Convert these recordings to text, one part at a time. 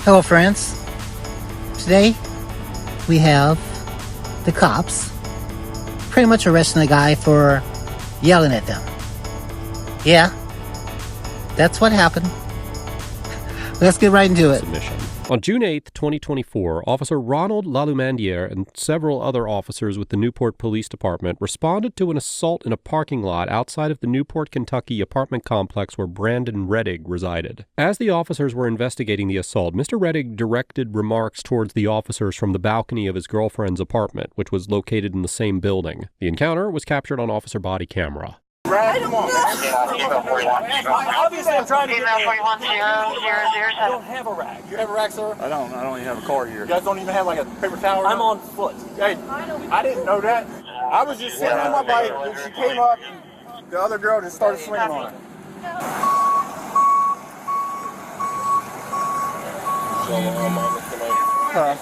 Hello, friends. Today we have the cops pretty much arresting a guy for yelling at them. Yeah, that's what happened. Let's get right into it. Submission. On June 8, 2024, Officer Ronald Lalumandiere and several other officers with the Newport Police Department responded to an assault in a parking lot outside of the Newport, Kentucky apartment complex where Brandon Reddig resided. As the officers were investigating the assault, Mr. Reddig directed remarks towards the officers from the balcony of his girlfriend's apartment, which was located in the same building. The encounter was captured on officer body camera. Brad, come on. Obviously, I'm trying to get in. I don't have a rack. You have a rack, sir? I don't even have a car here. You guys don't even have like a paper towel? I'm on foot. Hey, I didn't know that. I was just sitting on my bike and she came up and the other girl just started swinging on her. Huh?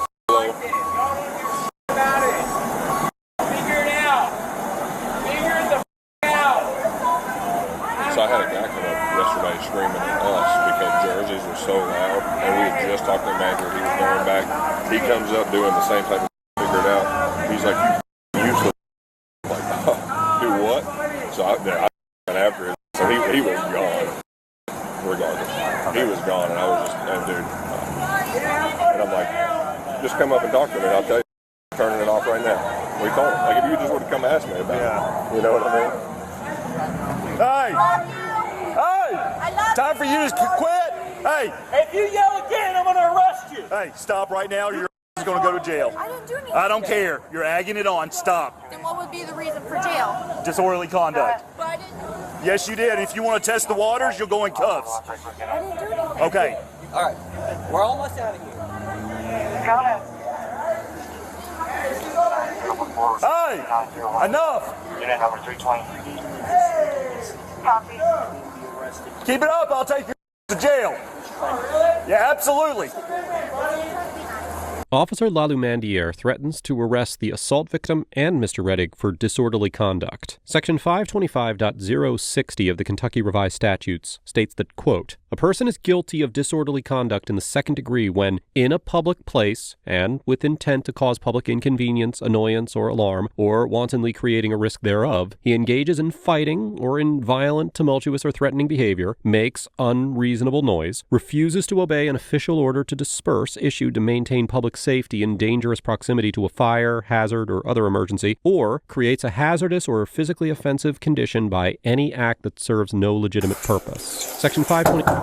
So I had a guy come up yesterday screaming at us because jerseys were so loud, and we had just talked to the manager. He was going back. He comes up doing the same type of figure it out. He's like, "You useless." I'm like, oh, do what? So I went after him. So he was gone. Regardless, he was gone, and I was just, dude. And I'm like, just come up and talk to me, and I'll tell you, I'm turning it off right now. We told him, like, if you just would have come ask me about it, you know what I mean? Hey! Time for you to quit! Hey! If you yell again, I'm going to arrest you. Hey, stop right now or your is going to go to jail. I didn't do anything. I don't care. You're egging it on. Stop. Then what would be the reason for jail? Disorderly conduct. But I didn't. Yes, you did. If you want to test the waters, you'll go in cuffs. I didn't do anything. Okay. All right, we're almost out of here. Hey! Enough! Unit number 320. Copy. Keep it up. I'll take you to jail. Yeah, absolutely. Officer Lalumandiere threatens to arrest the assault victim and Mr. Reddig for disorderly conduct. Section 525.060 of the Kentucky Revised Statutes states that, quote, a person is guilty of disorderly conduct in the second degree when, in a public place, and with intent to cause public inconvenience, annoyance, or alarm, or wantonly creating a risk thereof, he engages in fighting or in violent, tumultuous, or threatening behavior, makes unreasonable noise, refuses to obey an official order to disperse issued to maintain public safety in dangerous proximity to a fire, hazard, or other emergency, or creates a hazardous or physically offensive condition by any act that serves no legitimate purpose. Section 520...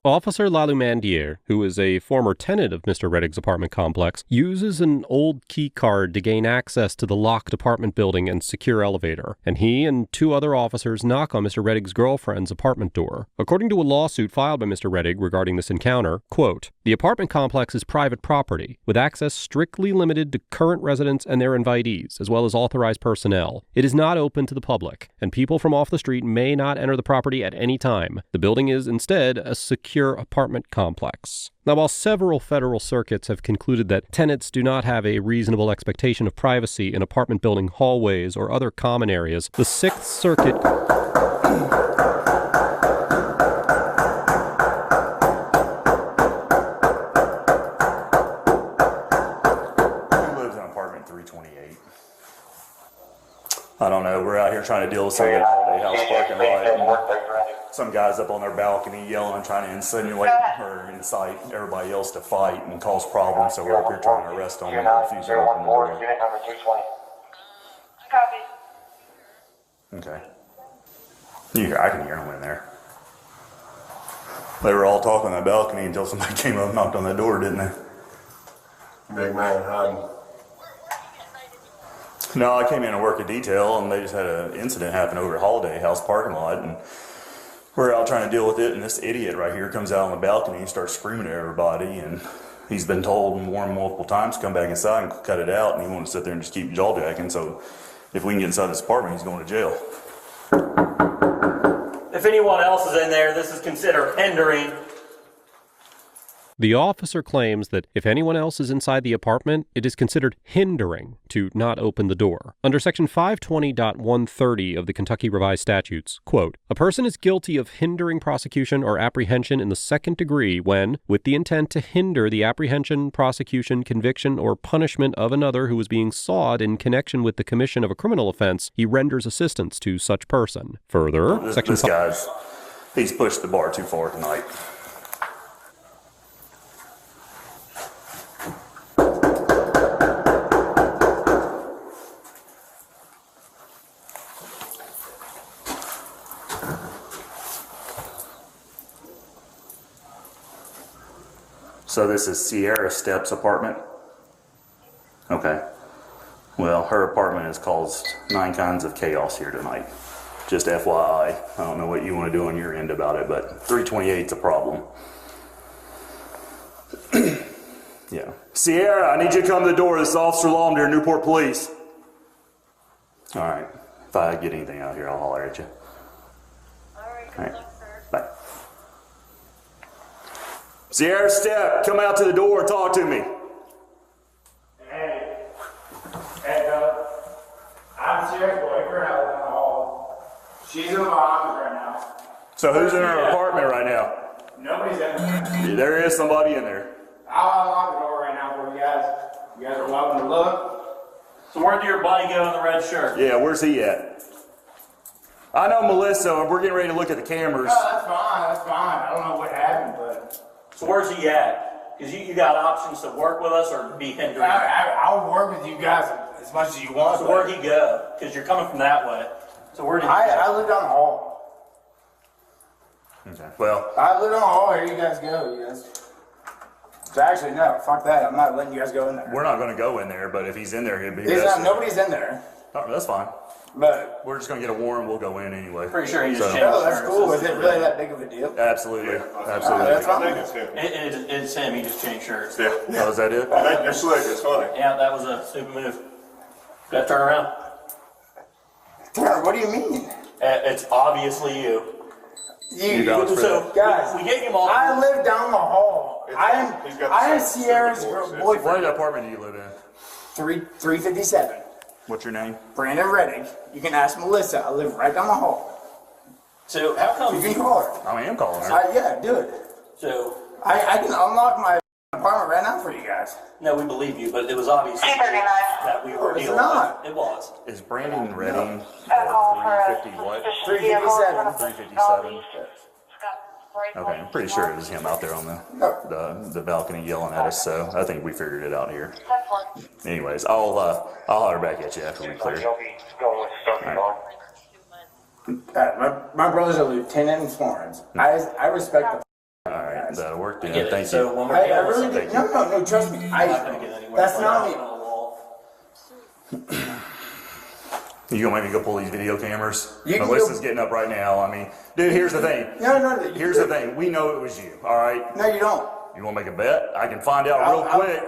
Officer Lalumandiere, who is a former tenant of Mr. Reddig's apartment complex, uses an old key card to gain access to the locked apartment building and secure elevator, and he and two other officers knock on Mr. Reddig's girlfriend's apartment door. According to a lawsuit filed by Mr. Reddig regarding this encounter, quote, the apartment complex is private property, with access strictly limited to current residents and their invitees, as well as authorized personnel. It is not open to the public, and people from off the street may not enter the property at any time. The building is instead a secure apartment complex. Now, while several federal circuits have concluded that tenants do not have a reasonable expectation of privacy in apartment building hallways or other common areas, the Sixth Circuit... I don't know. We're out here trying to deal with some house parking lot. Some guys up on their balcony yelling, trying to insinuate or incite everybody else to fight and cause problems. So we're up here trying to arrest them and refuse to open the door. Unit number 320. Copy. Okay. I can hear them in there. They were all talking on that balcony until somebody came up and knocked on that door, didn't they? Big man hiding. No, I came in to work a detail, and they just had an incident happen over at Holiday House parking lot, and we're out trying to deal with it, and this idiot right here comes out on the balcony and starts screaming at everybody, and he's been told and warned multiple times to come back inside and cut it out, and he wanted to sit there and just keep jaw-jacking, so if we can get inside this apartment, he's going to jail. If anyone else is in there, this is considered hindering The officer claims that if anyone else is inside the apartment, it is considered hindering to not open the door. Under Section 520.130 of the Kentucky Revised Statutes, quote, a person is guilty of hindering prosecution or apprehension in the second degree when, with the intent to hinder the apprehension, prosecution, conviction, or punishment of another who is being sought in connection with the commission of a criminal offense, he renders assistance to such person. Further, This guy's, he's pushed the bar too far tonight. So this is Sierra Steps' apartment? Okay. Well, her apartment has caused 9 kinds of chaos here tonight. Just FYI. I don't know what you want to do on your end about it, but 328's a problem. Yeah. Sierra, I need you to come to the door. This is Officer Lawnder, Newport Police. All right. If I get anything out here, I'll holler at you. All right, All right. Bye. Sierra Step, come out to the door and talk to me. Hey, I'm Sierra's boyfriend out in the hall. She's in the office right now. So who's in her apartment right now? Nobody's in there. There is somebody in there. I'll unlock the door right now for you guys. You guys are welcome to look. So where did your buddy go in the red shirt? Yeah, where's he at? I know Melissa, we're getting ready to look at the cameras. No, that's fine. I don't know what happened, but So where's he at? Because you got options to work with us or be hindering. I'll work with you guys as much as you want. So where'd he go? Because you're coming from that way. So where did he I go? live down the hall. Okay. Well, I live down the hall. Here you guys go. You guys. So actually, no. Fuck that. I'm not letting you guys go in there. we're not going to go in there, but if he's in there, he'll be Nobody's in there. Oh, that's fine. But We're just going to get a warrant. We'll go in anyway. Pretty sure he just So- changed oh, that's shirts. cool. Is it really that big of a deal? Absolutely. That's Absolutely. fine. It's him. He just changed shirts. Yeah. Oh, is that it? They're slick. It's funny. Yeah, that was a stupid move. Got to turn around. What do you mean? It's obviously you. You vouch for So that? Guys, we gave him all. I live down the hall. He's got the I am same Sierra's boys, yeah. boyfriend. What apartment do you live in? 357. What's your name? Brandon Reddick. You can ask Melissa. I live right down the hall. So how come? You can call her. I am calling her. Yeah, do it. So I can unlock my apartment right now for you guys. no, we believe you, but it was obvious that we were It's dealing not. with. It was. Is Brandon Redding 350 what? 357. 357. Okay, I'm pretty sure it was him out there on the balcony yelling at us, so I think we figured it out here. Anyways, I'll holler back at you after we clear. My brother's a lieutenant in Florence. I respect the. All right, that'll work then. Get it. Thank So you. when we're I dealing with really something, did. No, trust me. we're not going to get anywhere. That's We're not on me. the wall. You gonna make me go pull these video cameras? You can Melissa's go- getting up right now. I mean, dude, here's the thing. No. Here's the thing. We know it was you, all right? No, you don't. You wanna make a bet? I can find out real I'll- quick.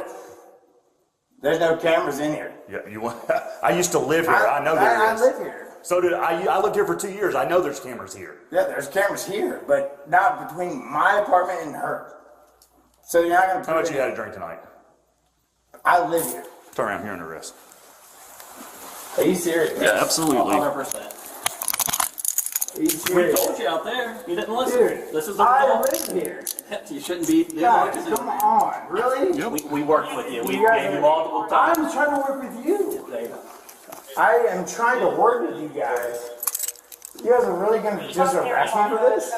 There's no cameras in here. Yeah, you want? I used to live here. I know there I is. live here. So did I. I lived here for 2 years. I know there's cameras here. Yeah, there's cameras here, but not between my apartment and her. So you're not gonna. How much you had to drink tonight? I live here. Turn around here on the wrist. Are you serious? Yeah, absolutely. 100%. Are you We serious? told you out there. You didn't listen. Dude, This is the I call. live here. You shouldn't be doing Guys, what you're come doing. on, really? We worked with you. We You guys gave you are- multiple times. I'm trying to work with you. I am trying to work with you guys. You guys are really gonna just arrest me for this?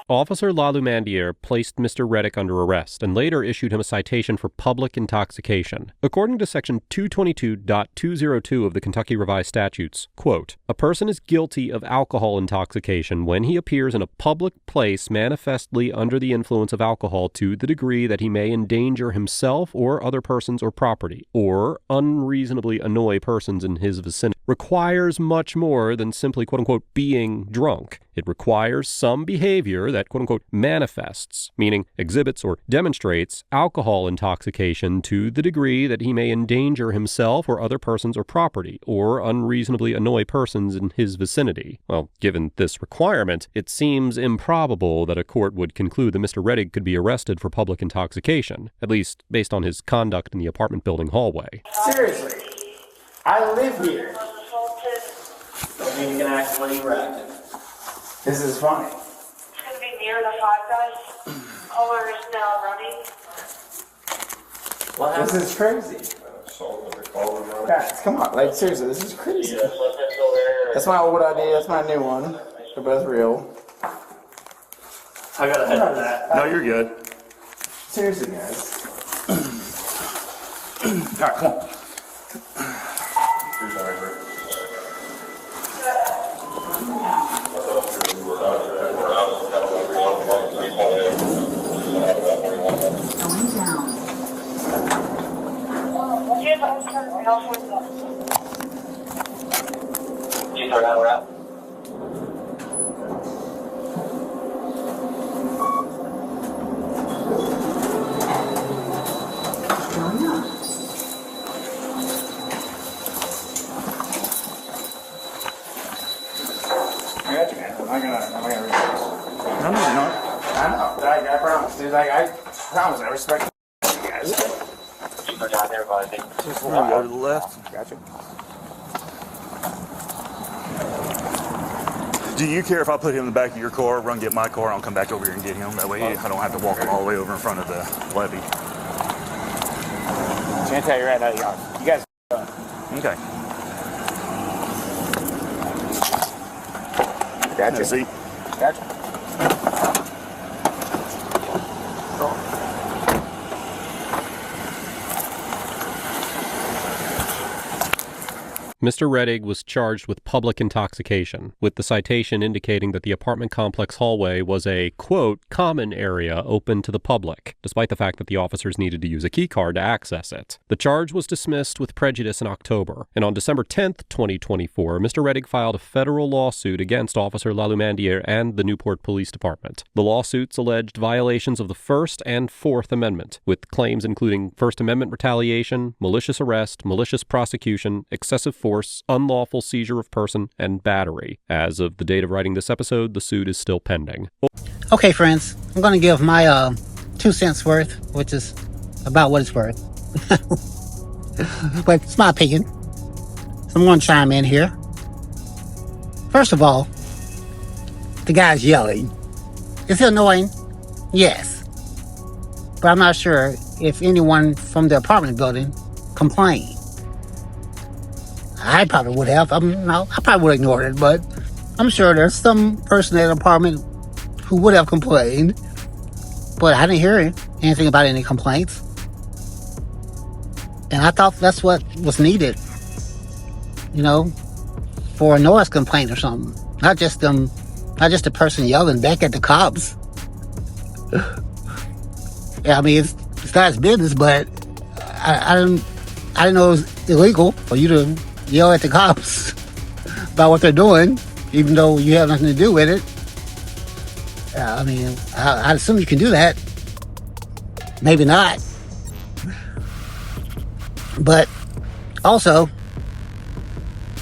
Officer Lalumandier placed Mr. Reddick under arrest and later issued him a citation for public intoxication. According to Section 222.202 of the Kentucky Revised Statutes, quote, a person is guilty of alcohol intoxication when he appears in a public place manifestly under the influence of alcohol to the degree that he may endanger himself or other persons or property, or unreasonably annoy persons in his vicinity. requires much more than simply, quote-unquote, being drunk. It requires some behavior that, quote-unquote, manifests, meaning exhibits or demonstrates alcohol intoxication to the degree that he may endanger himself or other persons or property, or unreasonably annoy persons in his vicinity. Well, given this requirement, it seems improbable that a court would conclude that Mr. Rettig could be arrested for public intoxication, at least based on his conduct in the apartment building hallway. Seriously, I live here. You can act when you're acting. This is funny. It's going to be near the Five Guys. Caller is now running. What This happened? is crazy. Guys, come on. Like, seriously, this is crazy. That's my old ID. That's my new one. They're both real. I gotta head to that. No, you're good. Seriously, guys. All right, come on. We're out. I got you, man. I'm not gonna read this. No, you're not. I know. I promise, dude. Like, I promise. I respect you guys. Keep our down there, buddy. We'll go to the left. Gotcha. Do you care if I put him in the back of your car, run get my car, and I'll come back over here and get him? That way I don't have to walk him all the way over in front of the levee. Can't tell you right now, y'all. You guys. Okay. Gotcha. See? Gotcha. Mr. Rettig was charged with public intoxication, with the citation indicating that the apartment complex hallway was a, quote, common area open to the public, despite the fact that the officers needed to use a key card to access it. The charge was dismissed with prejudice in October, and on December 10th, 2024, Mr. Rettig filed a federal lawsuit against Officer Lalumandier and the Newport Police Department. The lawsuits alleged violations of the First and Fourth Amendment, with claims including First Amendment retaliation, malicious arrest, malicious prosecution, excessive force, unlawful seizure of person, and battery. As of the date of writing this episode, the suit is still pending. Okay, friends, I'm going to give my 2 cents worth, which is about what it's worth. But it's my opinion. So I'm going to chime in here. First of all, the guy's yelling. Is he annoying? Yes. But I'm not sure if anyone from the apartment building complained. I probably would have. I probably would have ignored it, but I'm sure there's some person at the apartment who would have complained. But I didn't hear anything about any complaints. And I thought that's what was needed. You know, for a noise complaint or something. Not just the person yelling back at the cops. Yeah, I mean, it's not his business, but I didn't know it was illegal for you to yell at the cops about what they're doing, even though you have nothing to do with it. I mean, I assume you can do that. Maybe not. But also,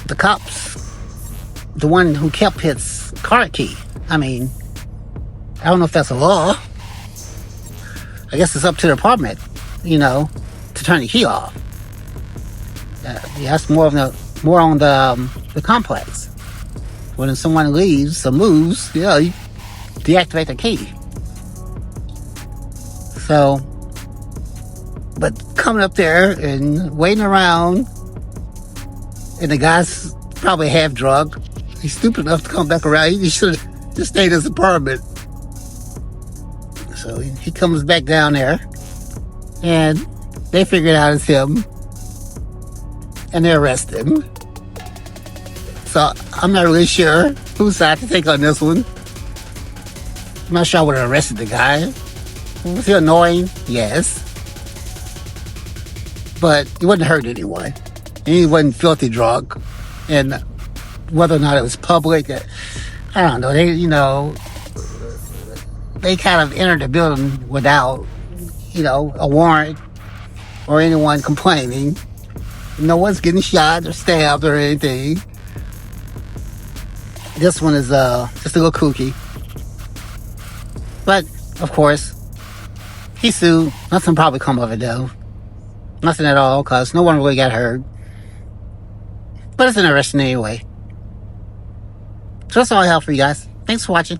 the cops, the one who kept his car key, I mean, I don't know if that's a law. I guess it's up to the apartment, you know, to turn the key off. Yeah, that's more on the complex. When someone leaves or moves, you deactivate the key. So, but coming up there and waiting around, and the guy's probably half drunk. He's stupid enough to come back around. He should have just stayed in his apartment. So he comes back down there, and they figure it out it's him. And they arrest him. So I'm not really sure whose side to take on this one. I'm not sure I would have arrested the guy. Was he annoying? Yes. But he wouldn't hurt anyone. And he wasn't filthy drunk. and whether or not it was public, I don't know. They kind of entered the building without, a warrant or anyone complaining. No one's getting shot or stabbed or anything. This one is just a little kooky. But, of course, he sued. Nothing probably come of it, though. Nothing at all, because no one really got hurt. But it's interesting anyway. So that's all I have for you guys. Thanks for watching.